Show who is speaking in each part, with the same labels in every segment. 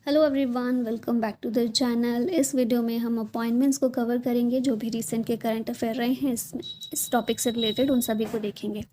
Speaker 1: Hello everyone, welcome back to the channel. इस video में हम अपॉइंटमेंट्स को कवर करेंगे। जो भी रिसेंट के करंट अफेयर रहे हैं इसमें इस टॉपिक से रिलेटेड उन सभी को देखेंगे।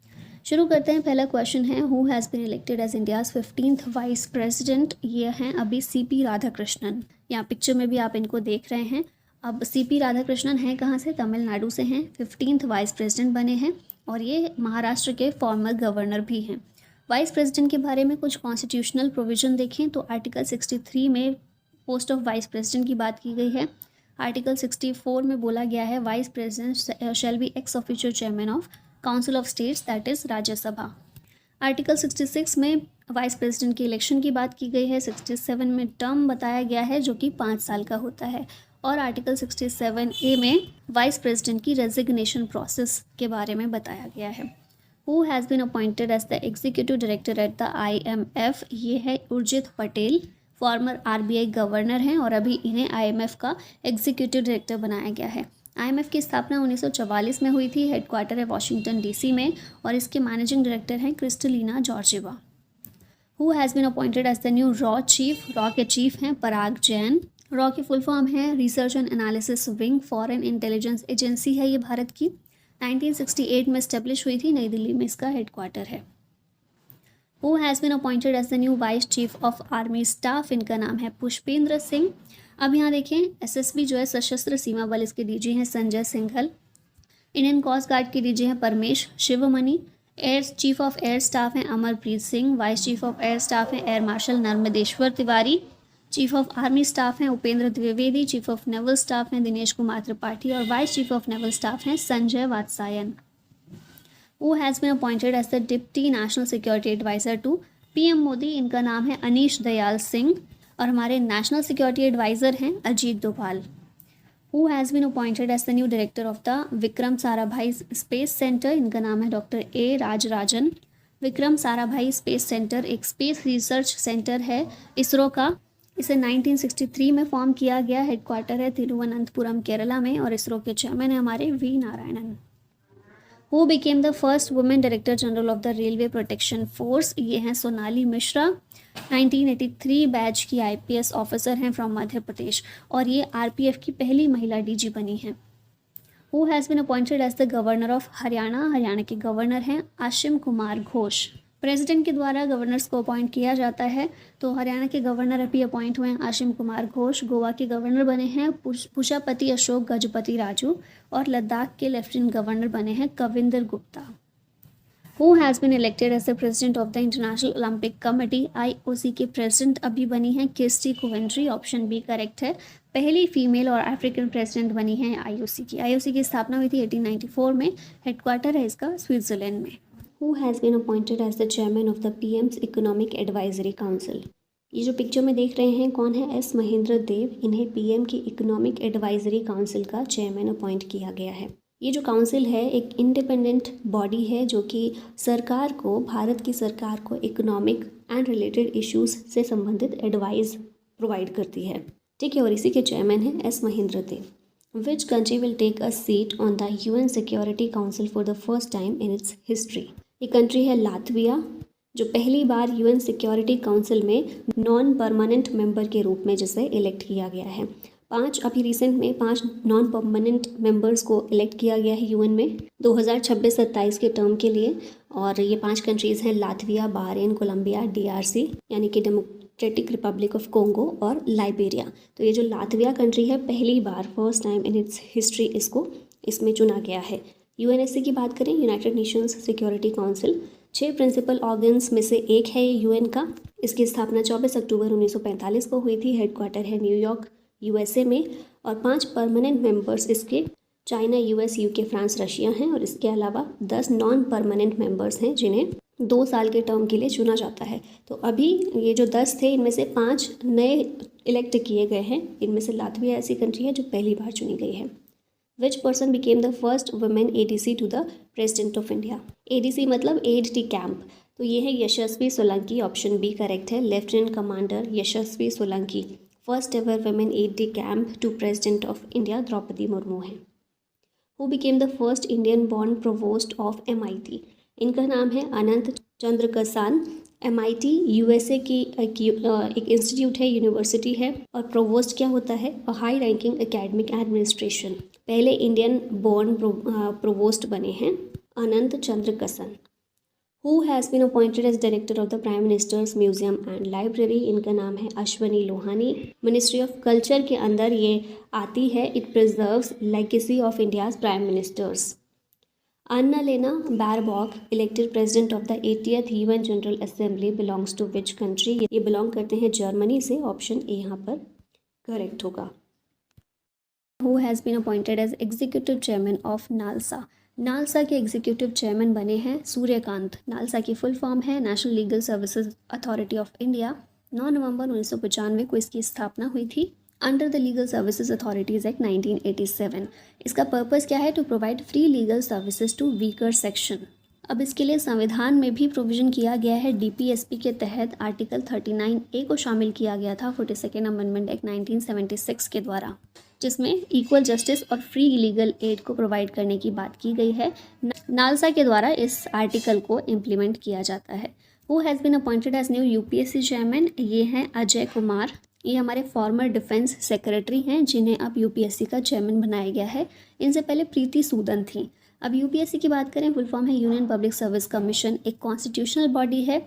Speaker 1: शुरू करते हैं। पहला क्वेश्चन है, who has been elected as India's 15th vice president. ये हैं अभी सीपी राधाकृष्णन। यहाँ पिक्चर में भी आप इनको देख रहे हैं। अब सीपी राधाकृष्णन हैं कहाँ से? तमिलनाडु से हैं। 15th वाइस प्रेसिडेंट बने हैं और ये महाराष्ट्र के फॉर्मर गवर्नर भी हैं। वाइस प्रेसिडेंट के बारे में कुछ कॉन्स्टिट्यूशनल प्रोविज़न देखें तो आर्टिकल 63 में पोस्ट ऑफ वाइस प्रेसिडेंट की बात की गई है। आर्टिकल 64 में बोला गया है vice president shall be x official chairman of council of states, that is Rajya Sabha. Article 66 में वाइस प्रेसिडेंट की इलेक्शन की बात की गई है। 67 में टर्म बताया गया है जो कि 5 साल का होता है। और आर्टिकल 67A में वाइस प्रेसिडेंट की रेजिग्नेशन प्रोसेस के बारे में बताया गया है। Who has been appointed as the executive director at the IMF? ये है Urjit Patel, farmer RBI governor हैं और अभी इन्हें IMF का एग्जीक्यूटिव डायरेक्टर बनाया गया है। IMF की स्थापना 1944 में हुई थी। हेडक्वार्टर है वॉशिंगटन DC में और इसके मैनेजिंग डायरेक्टर हैं Kristalina Georgieva. Who has been appointed as the new raw chief? Raw के चीफ हैं पराग जैन। रॉ की फुल फॉर्म है research and analysis wing, foreign intelligence agency है ये भारत की। 1968 में स्टेब्लिश हुई थी, नई दिल्ली में इसका हेडक्वार्टर है। Who has been appointed as the new vice chief of army staff? इनका नाम है पुष्पेंद्र सिंह। अब यहाँ देखें, SSB जो है सशस्त्र सीमा बल, इसके DG हैं Sanjay Singhal. Indian coast guard के DG हैं Paramesh Sivamani. Air chief of air staff हैं Amarpreet Singh. Vice chief of air staff हैं air marshal Narmdeshwar Tiwari. Chief of army staff हैं Upendra Dwivedi. Chief of naval staff हैं दिनेश कुमार त्रिपाठी और vice chief of naval staff हैं Sanjay Vatsayan. Who has been appointed as the deputy national security adviser to PM Modi? इनका नाम है अनीश दयाल सिंह और हमारे नेशनल सिक्योरिटी एडवाइज़र हैं Ajit Doval. Who has been appointed as the new director of the Vikram Sarabhai space centre? इनका नाम है doctor A Rajarajan. Vikram Sarabhai space centre एक स्पेस रिसर्च सेंटर है इसरो का। इसे 1963 में फॉर्म किया गया। हेडक्वार्टर है तिरुवनंतपुरम केरला में और इसरो के चेयरमैन है हमारे V Narayanan. Who became the first women director general of the railway protection force? ये हैं सोनाली मिश्रा। 1983 बैच की IPS ऑफिसर हैं फ्रॉम मध्य प्रदेश और ये RPF की पहली महिला DG बनी हैं। Who has been appointed as the governor of Haryana? Haryana के गवर्नर हैं आशिम कुमार घोष। प्रेसिडेंट के द्वारा गवर्नर्स को अपॉइंट किया जाता है, तो हरियाणा के गवर्नर अभी अपॉइंट हुए हैं आशिम कुमार घोष। गोवा के गवर्नर बने हैं पुषापति अशोक गजपति राजू और लद्दाख के लेफ्टिनेंट गवर्नर बने हैं Kavinder Gupta. Who has been elected as the president of the international Olympic committee? IOC के प्रेसिडेंट अभी बनी हैं Kirsty Coventry. Option B correct है। पहली फीमेल और अफ्रीकन प्रेसिडेंट बनी हैं IOC की। IOC की स्थापना हुई थी 1894 में। हेडक्वार्टर है इसका स्विट्जरलैंड में। Who has been appointed as the chairman of the PM's Economic Advisory Council? ये जो पिक्चर में देख रहे हैं कौन है? S महेंद्र देव। इन्हें PM की इकोनॉमिक एडवाइजरी काउंसिल का चेयरमैन अपॉइंट किया गया है। ये जो काउंसिल है एक इंडिपेंडेंट बॉडी है जो कि सरकार को, भारत की सरकार को इकोनॉमिक एंड रिलेटेड इश्यूज से संबंधित एडवाइस प्रोवाइड करती है। ठीक है, और इसी के चेयरमैन हैं S Mahendra Dev. Which country will take a seat on the UN Security Council for the first time in its history? ये कंट्री है लातविया, जो पहली बार UN सिक्योरिटी काउंसिल में नॉन परमानेंट मेंबर के रूप में जिसे इलेक्ट किया गया है। अभी रिसेंट में 5 नॉन परमानेंट मेंबर्स को इलेक्ट किया गया है UN में 2026-27 के टर्म के लिए। और ये 5 कंट्रीज़ हैं लातविया, बहरीन, कोलंबिया, DRC यानी कि डेमोक्रेटिक रिपब्लिक ऑफ कोंगो और लाइबेरिया। तो ये जो लातविया कंट्री है पहली बार first time in its history इसमें चुना गया है। UNSC की बात करें, United Nations Security Council 6 principal organs में से एक है ये UN का। इसकी स्थापना 24 अक्टूबर 1945 को हुई थी। हेडक्वार्टर है न्यूयॉर्क USA में और 5 परमानेंट मेंबर्स इसके China, US, UK, France, Russia हैं और इसके अलावा 10 नॉन परमानेंट मेंबर्स हैं जिन्हें 2 साल के टर्म के लिए चुना जाता है। तो अभी ये जो 10 थे इनमें से 5 नए इलेक्ट किए गए हैं। इनमें से लातविया ऐसी कंट्री है जो पहली बार चुनी गई है। Which person became the first women ADC to the President of India? ADC मतलब एड डी कैंप। तो ये है Yashasvi Solanki. Option B correct है। Lieutenant commander Yashasvi Solanki first ever women aide de camp to president of India Droupadi Murmu है। Who became the first Indian born provost of MIT? इनका नाम है अनंत चंद्र कसान। MIT USA की एक इंस्टीट्यूट है, यूनिवर्सिटी है। और प्रोवोस्ट क्या होता है? A high ranking academic administration. पहले इंडियन बोर्न प्रोवोस्ट बने हैं Anant Chandrakasan. Who has been appointed as director of the prime minister's museum and library? इनका नाम है Ashwini Lohani. Ministry of culture के अंदर ये आती है। It preserves legacy of India's prime ministers. Annalena Baerbock, elected president of the 80th UN General Assembly, belongs to which country? ये belong करते हैं जर्मनी से। ऑप्शन ए यहाँ पर करेक्ट होगा। Who has been appointed as executive chairman of NALSA? NALSA के executive chairman बने हैं सूर्यकांत। नालसा की फुल फॉर्म है national legal services authority of India. 9 नवंबर 1995 को इसकी स्थापना हुई थी under the legal services authorities act 1987। इसका पर्पस क्या है? To provide free legal services to weaker section. अब इसके लिए संविधान में भी प्रोविजन किया गया है। DPSP के तहत आर्टिकल 39A को शामिल किया गया था 42nd अमेंडमेंट एक्ट 1976 के द्वारा, जिसमें इक्वल जस्टिस और फ्री लीगल एड को प्रोवाइड करने की बात की गई है। नालसा के द्वारा इस आर्टिकल को इम्प्लीमेंट किया जाता है। Who has been appointed as new UPSC chairman? ये हैं अजय कुमार। ये हमारे फॉर्मर डिफेंस सेक्रेटरी हैं, जिन्हें अब UPSC का चेयरमैन बनाया गया है। इनसे पहले प्रीति सूदन थी। अब UPSC की बात करें, फुल फॉर्म है यूनियन पब्लिक सर्विस कमीशन। एक कॉन्स्टिट्यूशनल बॉडी है।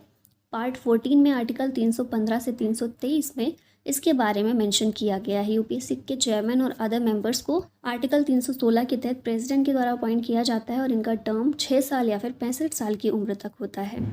Speaker 1: पार्ट 14 में आर्टिकल 315 से 323 में इसके बारे में मेंशन किया गया है। UPSC के चेयरमैन और अदर मेंबर्स को आर्टिकल 316 के तहत प्रेसिडेंट के द्वारा अपॉइंट किया जाता है और इनका टर्म 6 साल या फिर 65 साल की उम्र तक होता है।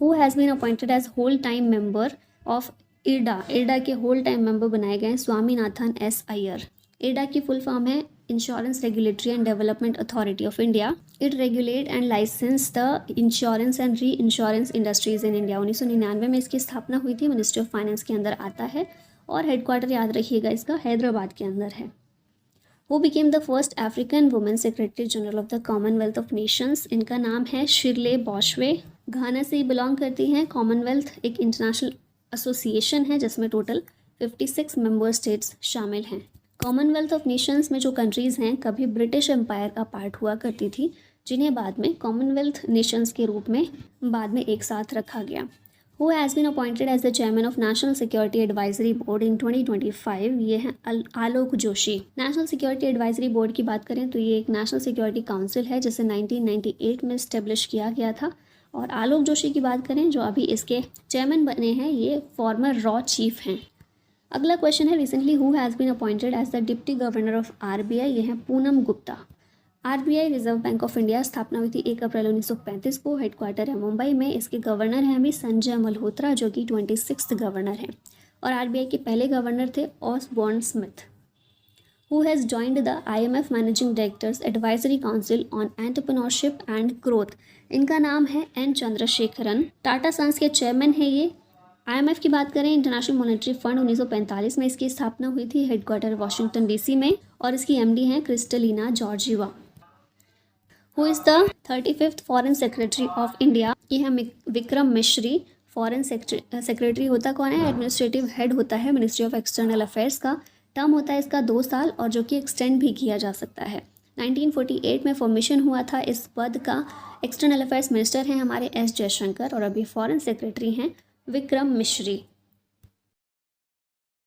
Speaker 1: Who has been appointed as whole time member of IRDA? IRDA के होल टाइम मेंबर बनाए गए हैं स्वामीनाथन S अय्यर। इरडा की फुल फॉर्म है insurance regulatory and development authority of India. It regulate and license the insurance and reinsurance industries in India. 1999 में इसकी स्थापना हुई थी। मिनिस्ट्री ऑफ फाइनेंस के अंदर आता है और हेडक्वार्टर याद रखिएगा इसका हैदराबाद के अंदर है। Who became the first African women secretary general of the Commonwealth of Nations? इनका नाम है शिरले बॉशवे। घाना से बिलोंग करती हैं। कॉमनवेल्थ एक इंटरनेशनल एसोसिएशन है जिसमें टोटल 56 मेंबर स्टेट्स शामिल हैं। कॉमनवेल्थ ऑफ नेशंस में जो कंट्रीज़ हैं कभी ब्रिटिश एम्पायर का पार्ट हुआ करती थी, जिन्हें बाद में कॉमनवेल्थ नेशंस के रूप में बाद में एक साथ रखा गया। Who has been appointed as the chairman of national security advisory board in 2025? ये हैं Alok Joshi. National security advisory board की बात करें तो ये एक नेशनल सिक्योरिटी काउंसिल है जिसे 1998 में इस्टेब्लिश किया गया था। और आलोक जोशी की बात करें जो अभी इसके चेयरमैन बने हैं, ये फॉर्मर रॉ चीफ हैं। अगला क्वेश्चन है, recently who has been appointed as the deputy governor of RBI? ये हैं Poonam Gupta. RBI reserve bank of India स्थापना हुई थी 1 अप्रैल 1935 को। हेडक्वार्टर है मुंबई में। इसके गवर्नर हैं अभी संजय मल्होत्रा, जो कि 26th गवर्नर हैं। और RBI के पहले गवर्नर थे Osborne Smith. Who has joined the IMF Managing Directors Advisory Council on Entrepreneurship and Growth? इनका नाम है N चंद्रशेखरन। टाटा सन्स के चेयरमैन है ये। IMF की बात करें, इंटरनेशनल मॉनेटरी फंड 1945 में इसकी स्थापना हुई थी। हेडक्वार्टर वॉशिंगटन DC में और इसकी MD हैं Kristalina Georgieva. Who is the 35th foreign secretary of India? ये है विक्रम मिश्री। फॉरेन सेक्रेटरी होता कौन है? एडमिनिस्ट्रेटिव हेड होता है मिनिस्ट्री ऑफ एक्सटर्नल अफेयर्स का। टर्म होता है इसका 2 साल और जो कि एक्सटेंड भी किया जा सकता है। 1948 में फॉर्मेशन हुआ था इस पद का। एक्सटर्नल अफेयर्स मिनिस्टर हैं हमारे S जयशंकर और अभी फॉरेन सेक्रेटरी हैं Vikram Misri.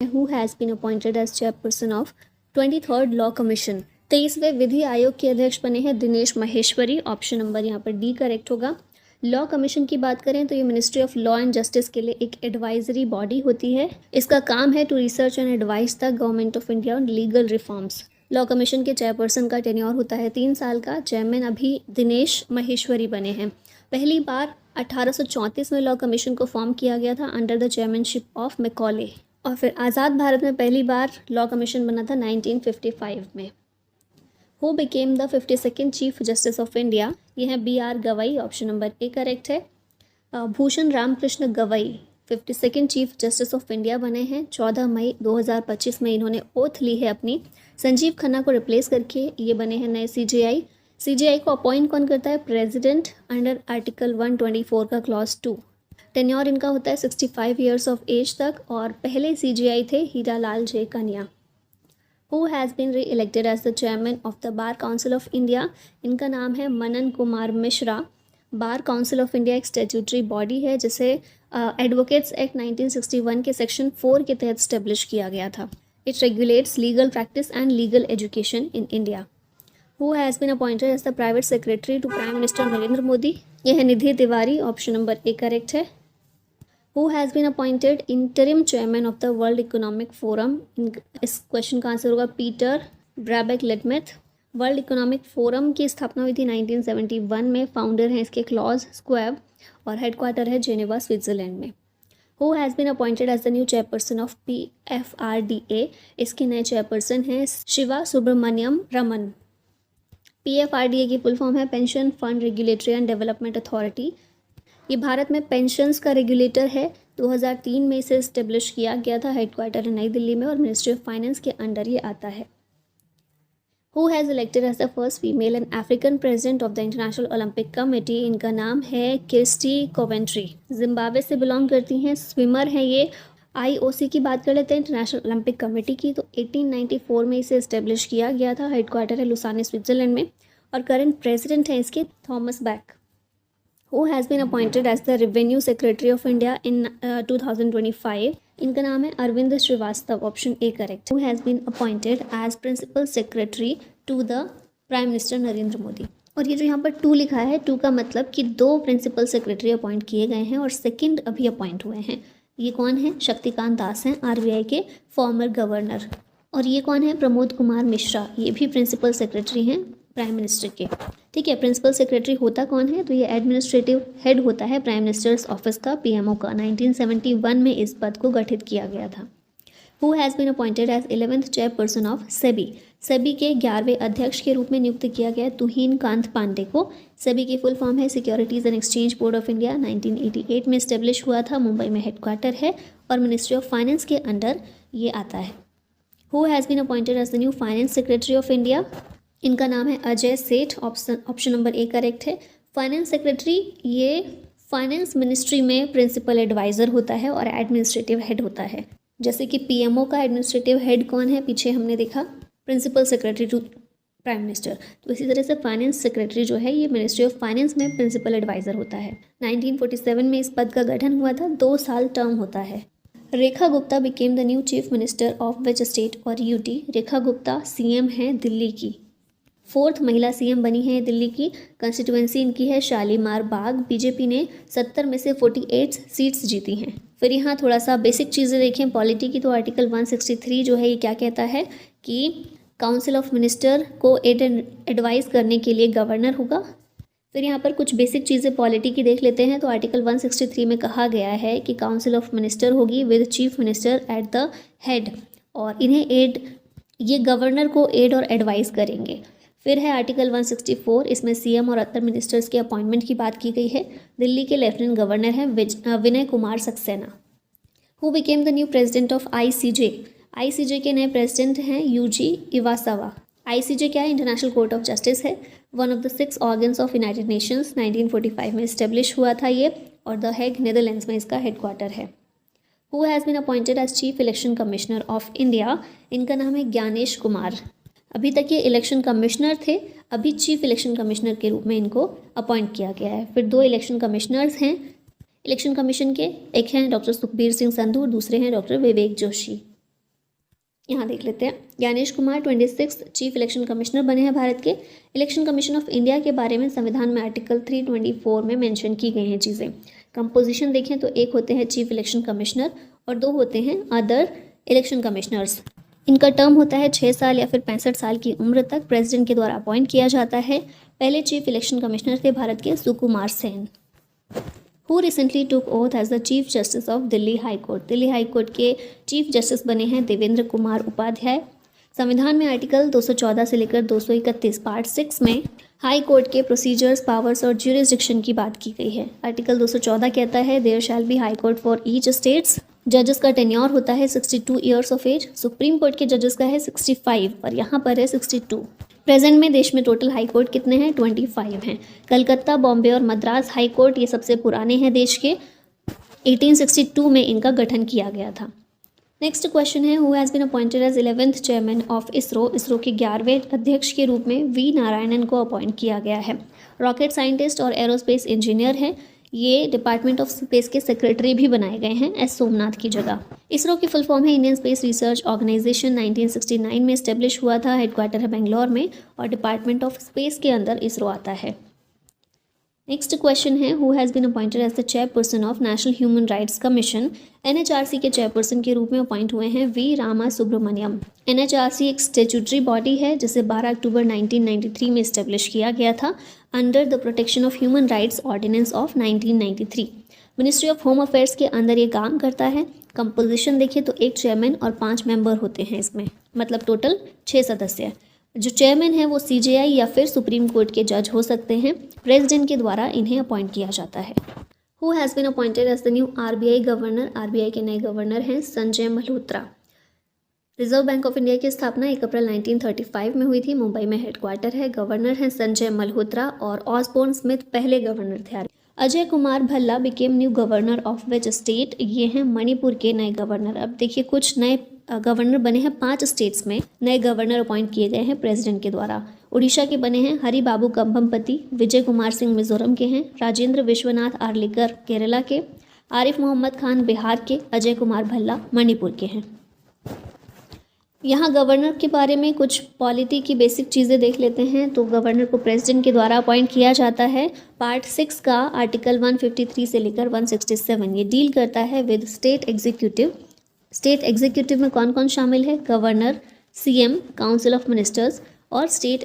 Speaker 1: Who has been appointed as chairperson of 23rd law commission? 23वें विधि आयोग के अध्यक्ष बने हैं दिनेश महेश्वरी। ऑप्शन नंबर यहाँ पर D करेक्ट होगा। लॉ कमीशन की बात करें तो ये ministry of law and justice के लिए एक एडवाइजरी बॉडी होती है। इसका काम है to research and advice the government of India on legal reforms. Law commission के चेयरपर्सन का टेन्योर होता है 3 साल का। चेयरमैन अभी दिनेश महेश्वरी बने हैं। पहली बार 1834 में लॉ कमीशन को फॉर्म किया गया था under the chairmanship of Macaulay. और फिर आज़ाद भारत में पहली बार लॉ कमीशन बना था 1955 में। Who became the 52nd chief justice of India? ये हैं BR Gavai. Option number A correct है। Bhushan Ramkrishna Gavai 52nd chief justice of India बने हैं। 14 मई 2025 में इन्होंने ओथ ली है अपनी। संजीव खन्ना को रिप्लेस करके ये बने हैं नए CJI। CJI को अपॉइंट कौन करता है? प्रेसिडेंट अंडर आर्टिकल 124 का क्लॉज 2। टेन्योर इनका होता है 65 ईयर्स ऑफ एज तक। और पहले CJI थे हीरालाल J कन्या। Who has been re-elected as the chairman of the Bar Council of India? इनका नाम है Manan Kumar Mishra. Bar council of India एक स्टैट्यूटरी बॉडी है जिसे एडवोकेट्स एक्ट 1961 के सेक्शन 4 के तहत स्टेब्लिश किया गया था। It regulates legal practice and legal education in India. Who has been appointed as the private secretary to prime minister Narendra Modi? यह है Nidhi Tiwari, option number A correct है। Who has been appointed interim chairman of the world economic forum? इस question का answer होगा Peter Brabeck Letmathe. World economic forum की स्थापना हुई थी 1971 में। फाउंडर हैं इसके क्लॉज स्क्वेब और हेडक्वार्टर है जेनेवा, स्विट्जरलैंड में। Who has been appointed as the new chairperson of PFRDA? इसके नए चेयरपर्सन हैं शिवा सुब्रमण्यम रमन। PFRDA की फुल फॉर्म है pension fund regulatory and development authority. ये भारत में पेंशन्स का रेगुलेटर है। 2003 में इसे इस्टेब्लिश किया गया था। हेडक्वार्टर है नई दिल्ली में और मिनिस्ट्री ऑफ फाइनेंस के अंडर ये आता है। Who has elected as the first female and African president of the international Olympic committee? इनका नाम है किर्स्टी कोवेंट्री। जिम्बाब्वे से बिलोंग करती हैं, स्विमर हैं ये। IOC की बात कर लेते हैं, इंटरनेशनल ओलंपिक कमेटी की, तो 1894 में इसे इस्टेब्लिश किया गया था। हेडक्वार्टर है लुसाने, स्विट्जरलैंड में और करंट प्रेसिडेंट हैं इसके Thomas back. Who has been appointed as the Revenue Secretary of India in 2025? इनका नाम है Arvind Srivastava, option A correct. Who has been appointed as Principal Secretary to the Prime Minister Narendra Modi? और ये जो यहाँ पर 2 लिखा है, 2 का मतलब कि 2 प्रिंसिपल सेक्रेटरी अपॉइंट किए गए हैं और सेकंड अभी अपॉइंट हुए हैं। ये कौन है? शक्तिकांत दास हैं, RBI के फॉर्मर गवर्नर। और ये कौन है? प्रमोद कुमार मिश्रा, ये भी प्रिंसिपल सेक्रेटरी हैं प्राइम मिनिस्टर के। ठीक है, प्रिंसिपल सेक्रेटरी होता कौन है? तो ये एडमिनिस्ट्रेटिव हेड होता है प्राइम मिनिस्टर्स ऑफिस का, PMO का। 1971 में इस पद को गठित किया गया था। Who has been appointed as 11th chairperson of SEBI? SEBI के 11वें अध्यक्ष के रूप में नियुक्त किया गया तुहीन कांत पांडे को। सेबी की फुल फॉर्म है securities and exchange board of India. 1988 में इस्टेब्लिश हुआ था, मुंबई में हेडक्वार्टर है और मिनिस्ट्री ऑफ फाइनेंस के अंडर ये आता है। Who has been appointed as the new finance secretary of India? इनका नाम है Ajay Seth, option number A correct है। फाइनेंस सेक्रेटरी ये फाइनेंस मिनिस्ट्री में प्रिंसिपल एडवाइज़र होता है और एडमिनिस्ट्रेटिव हेड होता है। जैसे कि PMO का एडमिनिस्ट्रेटिव हेड कौन है, पीछे हमने देखा principal secretary to prime minister, तो इसी तरह से फाइनेंस सेक्रेटरी जो है ये मिनिस्ट्री ऑफ फाइनेंस में प्रिंसिपल एडवाइज़र होता है। 1947 में इस पद का गठन हुआ था, 2 साल टर्म होता है। Rekha Gupta became the new chief minister of which state और UT? रेखा गुप्ता CM हैं दिल्ली की, 4th महिला CM बनी है दिल्ली की। कंस्टिट्यूएंसी इनकी है शालीमार बाग। बीजेपी ने 70 में से 48 सीट्स जीती हैं। फिर यहाँ थोड़ा सा बेसिक चीज़ें देखें पॉलिटी की, तो आर्टिकल 163 जो है ये क्या कहता है कि काउंसिल ऑफ मिनिस्टर को एडवाइस करने के लिए गवर्नर होगा। फिर यहाँ पर कुछ बेसिक चीज़ें पॉलिटी की देख लेते हैं, तो आर्टिकल 163 में कहा गया है कि काउंसिल ऑफ मिनिस्टर होगी with chief minister eight the head, और इन्हें ये गवर्नर को एड और एडवाइस करेंगे। फिर है आर्टिकल 164, इसमें CM और अदर मिनिस्टर्स के अपॉइंटमेंट की बात की गई है। दिल्ली के लेफ्टिनेंट गवर्नर हैं Vinay Kumar Saxena. Who became the new president of ICJ? ICJ के नए प्रेसिडेंट हैं यूजी इवासावा। ICJ क्या है? इंटरनेशनल कोर्ट ऑफ जस्टिस है, one of the 6 organs of United Nations. 1945 में इस्टेब्लिश हुआ था ये और द हेग नीदरलैंड्स में इसका हेडक्वार्टर है। Who has been appointed as chief election commissioner of India? इनका नाम है ज्ञानेश कुमार। अभी तक ये इलेक्शन कमिश्नर थे, अभी चीफ इलेक्शन कमिश्नर के रूप में इनको अपॉइंट किया गया है। फिर 2 इलेक्शन कमिश्नर्स हैं इलेक्शन कमीशन के, एक हैं डॉक्टर सुखबीर सिंह संधू, दूसरे हैं डॉक्टर विवेक जोशी। यहाँ देख लेते हैं। Gyanesh Kumar 26 chief election commissioner बने हैं भारत के। इलेक्शन कमीशन ऑफ इंडिया के बारे में संविधान में आर्टिकल 324 में मेंशन की गई हैं चीज़ें। कंपोजिशन देखें तो 1 होते हैं चीफ इलेक्शन कमिश्नर और 2 होते हैं अदर इलेक्शन कमिश्नर्स। इनका टर्म होता है 6 साल या फिर 65 साल की उम्र तक। प्रेसिडेंट के द्वारा अपॉइंट किया जाता है। पहले चीफ इलेक्शन कमिश्नर थे भारत के Sukumar Sen. Who recently took oath as the chief justice of Delhi high court? Delhi high court के चीफ जस्टिस बने हैं देवेंद्र कुमार उपाध्याय। संविधान में आर्टिकल 214 से लेकर 231 पार्ट 6 में हाई कोर्ट के प्रोसीजर्स, पावर्स और ज्यूरिसडिक्शन की बात की गई है। आर्टिकल 214 कहता है there shall B high court for each states. जजेस का टेन्योर होता है 62 years of as. Supreme court के जजेस का है 65 और यहाँ पर है 62। प्रेजेंट में देश में टोटल हाई कोर्ट कितने हैं? 25 हैं। कलकत्ता, बॉम्बे और मद्रास हाई कोर्ट ये सबसे पुराने हैं देश के। 1862 में इनका गठन किया गया था। नेक्स्ट क्वेश्चन है who has been appointed as 11th chairman of ISRO? ISRO के 11वें अध्यक्ष के रूप में V नारायणन को अपॉइंट किया गया है। रॉकेट साइंटिस्ट और एरोस्पेस इंजीनियर हैं। ये डिपार्टमेंट ऑफ स्पेस के सेक्रेटरी भी बनाए गए हैं एस सोमनाथ की जगह। इसरो की फुल फॉर्म है इंडियन स्पेस रिसर्च ऑर्गेनाइजेशन। 1969 में इस्टेब्लिश हुआ था। हेडक्वार्टर है बेंगलोर में और डिपार्टमेंट ऑफ स्पेस के अंदर इसरो आता है। नेक्स्ट क्वेश्चन है, who has been appointed as the chairperson of national human rights commission. NHRC के चेयरपर्सन के रूप में अपॉइंट हुए हैं वी रामा सुब्रमण्यम। एनएचआरसी एक स्टेचुटरी बॉडी है जिसे 12 अक्टूबर 1993 में इस्टेब्लिश किया गया था under the protection of human rights ordinance of 1993। Ministry of home affairs के अंदर ये काम करता है। कंपोजिशन देखिए तो एक चेयरमैन और 5 मेंबर होते हैं इसमें, मतलब टोटल 6 सदस्य। जो चेयरमैन है वो सीजेआई या फिर सुप्रीम कोर्ट के जज हो सकते हैं। प्रेसिडेंट के द्वारा इन्हें अपॉइंट किया जाता है। Who has been appointed as the new RBI governor. RBI के नए गवर्नर हैं Sanjay Malhotra. Reserve bank of India की स्थापना 1 अप्रैल 1935 में हुई थी। मुंबई में हेडक्वार्टर है। गवर्नर हैं संजय मल्होत्रा और ऑसबोर्न स्मिथ पहले गवर्नर थे। Ajay Kumar Bhalla became new governor of which state. ये हैं मणिपुर के नए गवर्नर। अब देखिए कुछ नए गवर्नर बने हैं 5 स्टेट्स में नए गवर्नर अपॉइंट किए गए हैं प्रेसिडेंट के द्वारा। उड़ीसा के बने हैं हरि बाबू कंभमपति। विजय कुमार सिंह मिजोरम के हैं। राजेंद्र विश्वनाथ आर्लेकर केरला के। आरिफ मोहम्मद खान बिहार के। अजय कुमार भल्ला मणिपुर के हैं। यहाँ गवर्नर के बारे में कुछ पॉलिटी की बेसिक चीज़ें देख लेते हैं। तो गवर्नर को प्रेसिडेंट के द्वारा अपॉइंट किया जाता है। पार्ट 6 का आर्टिकल 153 से लेकर 167 ये डील करता है with state executive. State executive में कौन कौन शामिल है? Governor, CM, council of ministers और स्टेट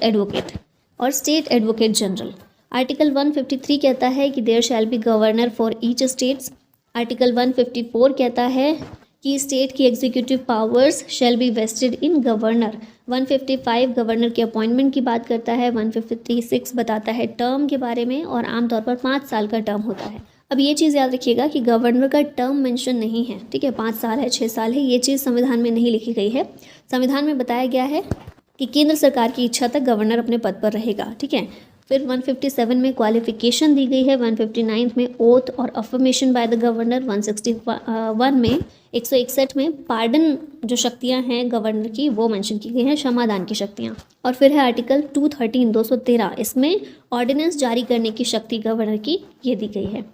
Speaker 1: एडवोकेट जनरल। आर्टिकल 153 कहता है कि there shall be governor for each states. Article 154 कहता है कि स्टेट की executive powers shall be vested in governor. 155 governor के अपॉइंटमेंट की बात करता है। 156 बताता है टर्म के बारे में और आमतौर पर 5 साल का टर्म होता है। अब ये चीज़ याद रखिएगा कि गवर्नर का टर्म मेंशन नहीं है, ठीक है, 5 साल है 6 साल है, ये चीज़ संविधान में नहीं लिखी गई है। संविधान में बताया गया है कि केंद्र सरकार की इच्छा तक गवर्नर अपने पद पर रहेगा, ठीक है। फिर 157 में क्वालिफिकेशन दी गई है। 159 में ओथ और अफर्मेशन बाय द गवर्नर। 161 में 161 में पार्डन जो शक्तियां हैं गवर्नर की वो मेंशन की गई हैं, क्षमादान की शक्तियां। और फिर है आर्टिकल 213 इसमें ऑर्डिनेंस जारी करने की शक्ति गवर्नर की ये दी गई है।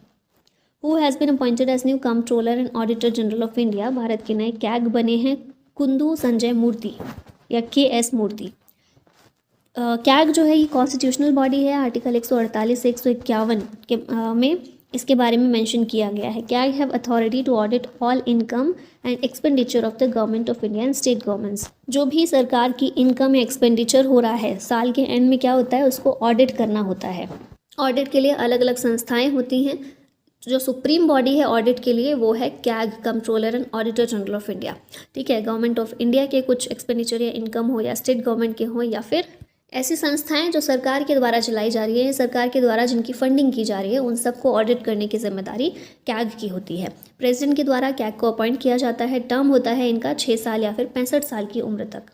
Speaker 1: Who has been appointed as new comptroller and auditor general of India. Bharat के नए कैग बने हैं कुंदू संजय मूर्ति या KS मूर्ति। कैग जो है ये कॉन्स्टिट्यूशनल बॉडी है। आर्टिकल 148 से 151 के में इसके बारे में मेंशन किया गया है। CAG have authority to audit all income and expenditure of the government of India and state governments. जो भी सरकार की इनकम या एक्सपेंडिचर हो रहा है साल के एंड में क्या होता है, उसको ऑडिट करना होता है। ऑडिट के लिए अलग अलग संस्थाएं होती हैं। जो सुप्रीम बॉडी है ऑडिट के लिए वो है CAG, controller and auditor general of India, ठीक है। गवर्नमेंट ऑफ इंडिया के कुछ एक्सपेंडिचर या इनकम हो या स्टेट गवर्नमेंट के हो या फिर ऐसी संस्थाएं जो सरकार के द्वारा चलाई जा रही है, सरकार के द्वारा जिनकी फंडिंग की जा रही है, उन सबको ऑडिट करने की जिम्मेदारी कैग की होती है। प्रेसिडेंट के द्वारा कैग को अपॉइंट किया जाता है। टर्म होता है इनका 6 साल या फिर 65 साल की उम्र तक।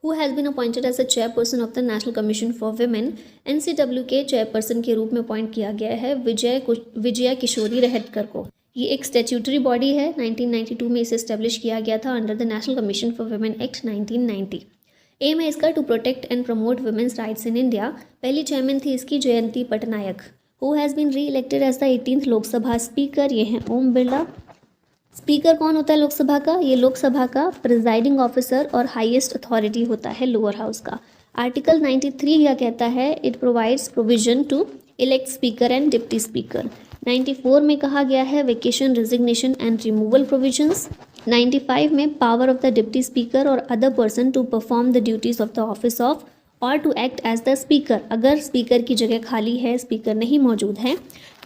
Speaker 1: Who has been appointed as a chairperson of the national commission for women. NCW के चेयरपर्सन के रूप में अपॉइंट किया गया है विजया किशोरी रहटकर को। ये एक स्टैट्यूटरी बॉडी है। 1992 में इसे इस्टेब्लिश किया गया था under the national commission for women act 1990। Aim है इसका to protect and promote women's rights in India. पहली चेयरमैन थी इसकी Jayanti Patnaik. Who has been reelected as the 18th Lok Sabha speaker. ये हैं ओम बिरला। स्पीकर कौन होता है लोकसभा का? ये लोकसभा का प्रिजाइडिंग ऑफिसर और हाईएस्ट अथॉरिटी होता है लोअर हाउस का। आर्टिकल 93 क्या कहता है? It provides provision to elect speaker and deputy speaker. 94 में कहा गया है vacation, resignation and removal provisions. 95 में power of the deputy speaker और other person to perform the duties of the office of और to act as the speaker. अगर speaker की जगह खाली है, स्पीकर नहीं मौजूद है,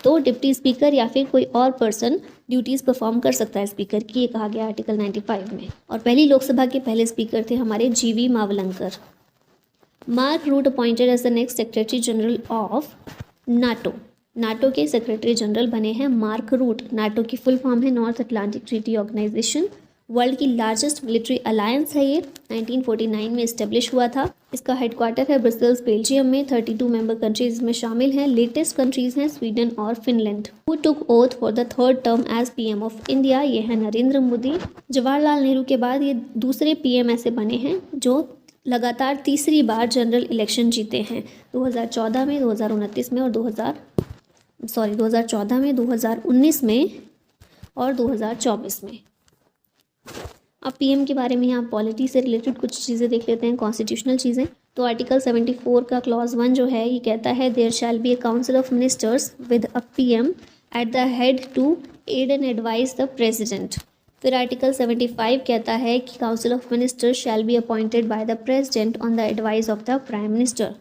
Speaker 1: तो डिप्टी स्पीकर या फिर कोई और पर्सन ड्यूटीज़ परफॉर्म कर सकता है स्पीकर की, ये कहा गया आर्टिकल 95 में। और पहली लोकसभा के पहले स्पीकर थे हमारे GV Mavalankar. Mark Rutte appointed as the next secretary general of NATO. NATO के सेक्रेटरी जनरल बने हैं मार्क रूट। नाटो की फुल फॉर्म है North Atlantic treaty organisation. World की लार्जेस्ट मिलिट्री अलायंस है ये। 1949 में इस्टेब्लिश हुआ था। इसका हेडक्वार्टर है ब्रसेल्स बेल्जियम में। 32 मेंबर कंट्रीज इसमें शामिल हैं। लेटेस्ट कंट्रीज हैं स्वीडन और Finland. Who took oath for the 3rd term as PM of India. ये है नरेंद्र मोदी। जवाहरलाल नेहरू के बाद ये दूसरे PM ऐसे बने हैं जो लगातार तीसरी बार जनरल इलेक्शन जीते हैं? 2014 में, 2029 में और 2014 में, 2019 में और 2024 में। अब पीएम के बारे में यहाँ पॉलिटी से रिलेटेड कुछ चीज़ें देख लेते हैं, कॉन्स्टिट्यूशनल चीज़ें। तो आर्टिकल 74 का क्लॉज 1 जो है ये कहता है there shall be a council of ministers with a PM at the head to aid and advise the president. फिर आर्टिकल 75 कहता है कि council of ministers shall be appointed by the president on the advice of the prime minister.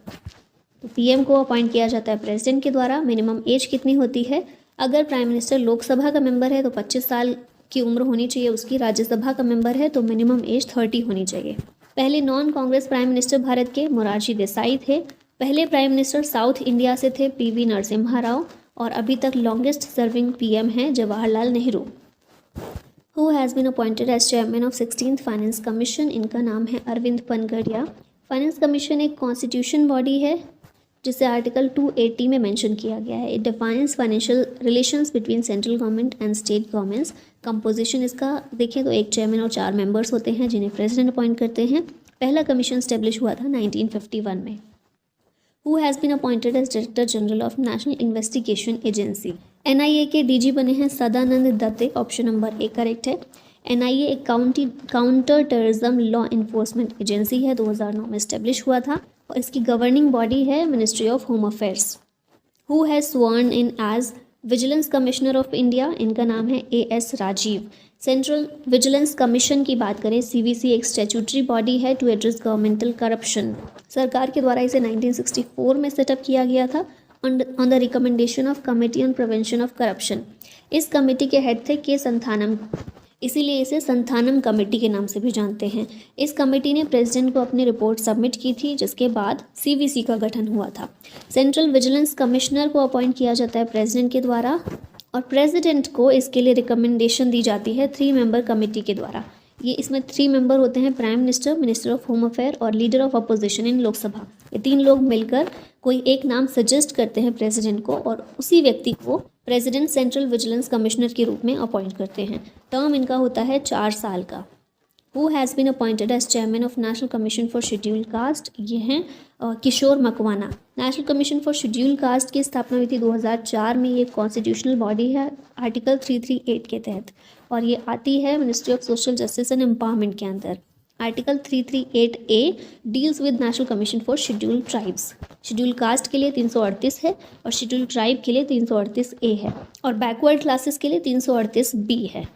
Speaker 1: तो PM को appoint किया जाता है president के द्वारा। मिनिमम एज कितनी होती है? अगर प्राइम मिनिस्टर लोकसभा का मेंबर है तो 25 साल की उम्र होनी चाहिए उसकी। राज्यसभा का मेंबर है तो मिनिमम एज 30 होनी चाहिए। पहले non Congress prime minister Bharat के मोरारजी देसाई थे। पहले प्राइम मिनिस्टर साउथ इंडिया से थे पीवी नरसिम्हा राव। और अभी तक लॉन्गेस्ट सर्विंग पीएम हैं Jawaharlal Nehru. Who has been appointed as chairman of 16th finance commission? इनका नाम है अरविंद पनगड़िया। फाइनेंस कमीशन एक कॉन्स्टिट्यूशन बॉडी है जिसे आर्टिकल 280 में मेंशन किया गया है। It defines financial relations between central government and state governments. Composition इसका देखें तो एक चेयरमैन और 4 मेंबर्स होते हैं जिन्हें प्रेसिडेंट अपॉइंट करते हैं। पहला कमीशन स्टेब्लिश हुआ था 1951 में। Who has been appointed as director general of national investigation agency? NIA के डीजी बने हैं Sadanand Date. Option number A correct है। एनआईए एक counter terrorism law enforcement agency है, 2009 में स्टेब्लिश हुआ था और इसकी गवर्निंग बॉडी है ministry of home affairs. Who has sworn in as vigilance commissioner of India? इनका नाम है AS Rajeev. Central vigilance commission की बात करें, सीवीसी एक स्टैट्यूटरी बॉडी है टू एड्रेस गवर्नमेंटल करप्शन। सरकार के द्वारा इसे 1964 में सेटअप किया गया था on the recommendation of committee on prevention of corruption. इस कमेटी के हेड थे के संथानम, इसीलिए इसे संथानम कमेटी के नाम से भी जानते हैं। इस कमेटी ने प्रेसिडेंट को अपनी रिपोर्ट सबमिट की थी जिसके बाद सीवीसी का गठन हुआ था। सेंट्रल विजिलेंस कमिश्नर को अपॉइंट किया जाता है प्रेसिडेंट के द्वारा और प्रेसिडेंट को इसके लिए रिकमेंडेशन दी जाती है 3 मेंबर कमेटी के द्वारा। ये इसमें 3 मेंबर होते हैं, prime minister, minister of home affair और leader of opposition in Lok Sabha. ये 3 लोग मिलकर कोई एक नाम सजेस्ट करते हैं प्रेसिडेंट को और उसी व्यक्ति को प्रेसिडेंट सेंट्रल विजिलेंस कमिश्नर के रूप में अपॉइंट करते हैं। टर्म इनका होता है 4 साल का। Who has been appointed as chairman of national commission for scheduled caste? ये हैं Kishore Makwana. National commission for scheduled caste की स्थापना हुई थी 2004 में। ये कॉन्स्टिट्यूशनल बॉडी है आर्टिकल 338 के तहत और ये आती है ministry of social justice and empowerment के अंदर। Article 338A deals with national commission for scheduled tribes. Scheduled caste के लिए 338 है और शेड्यूल्ड ट्राइब के लिए 338A है और बैकवर्ड क्लासेस के लिए 338B है।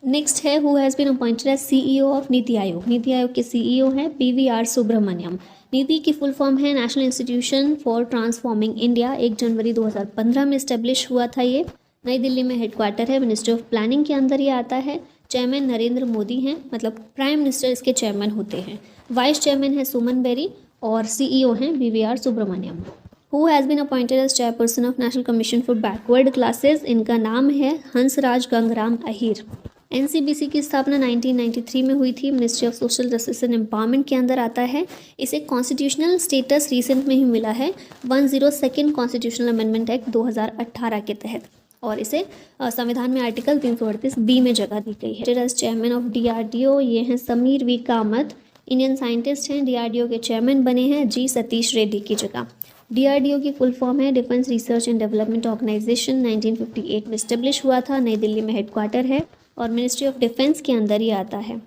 Speaker 1: नेक्स्ट है who has been appointed as CEO of NITI Aayog? NITI Aayog के सीईओ हैं PVR सुब्रमण्यम। नीति की फुल फॉर्म है national institution for transforming India. 1 जनवरी 2015 में इस्टेब्लिश हुआ था। ये नई दिल्ली में हेडक्वार्टर है, मिनिस्ट्री ऑफ प्लानिंग के अंदर ये आता है। चेयरमैन नरेंद्र मोदी हैं, मतलब प्राइम मिनिस्टर इसके चेयरमैन होते हैं। वाइस चेयरमैन है सुमन बेरी और सीईओ हैं PVR Subrahmanyam. Who has been appointed as chairperson of national commission for backward classes? इनका नाम है हंसराज गंगराम अहीर। एनसीबीसी की स्थापना 1993 में हुई थी, ministry of social justice and empowerment के अंदर आता है। इसे कॉन्स्टिट्यूशनल स्टेटस रिसेंट में ही मिला है 102nd कॉन्स्टिट्यूशनल अमेंडमेंट एक्ट 2018 के तहत और इसे संविधान में आर्टिकल 338B में जगह दी गई है। एज चेयरमैन ऑफ DRDO ये हैं Sameer V Kamat. Indian scientist हैं, DRDO के चेयरमैन बने हैं जी सतीश रेड्डी की जगह। DRDO की फुल फॉर्म है defence research and development organisation. 1958 में इस्टेब्लिश हुआ था, नई दिल्ली में हेडक्वार्टर है और मिनिस्ट्री ऑफ डिफेंस के अंदर ही आता है।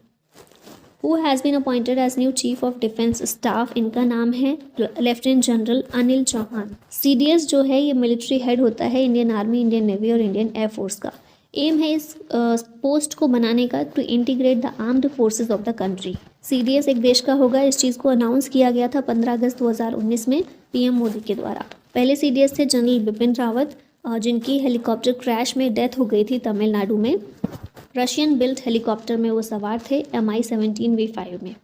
Speaker 1: Who has been appointed as new chief of defence staff? इनका नाम है lieutenant general Anil Chauhan. CDS जो है ये मिलिट्री हेड होता है इंडियन आर्मी, इंडियन नेवी और इंडियन एयरफोर्स का। एम है इस पोस्ट को बनाने का to integrate the armed forces of the country. CDS एक देश का होगा। इस चीज़ को अनाउंस किया गया था 15 अगस्त 2019 में PM मोदी के द्वारा। पहले CDS थे जनरल बिपिन रावत जिनकी हेलीकॉप्टर क्रैश में डेथ हो गई थी तमिलनाडु में। रशियन बिल्ट हेलीकॉप्टर में वो सवार थे MI-17V5 में।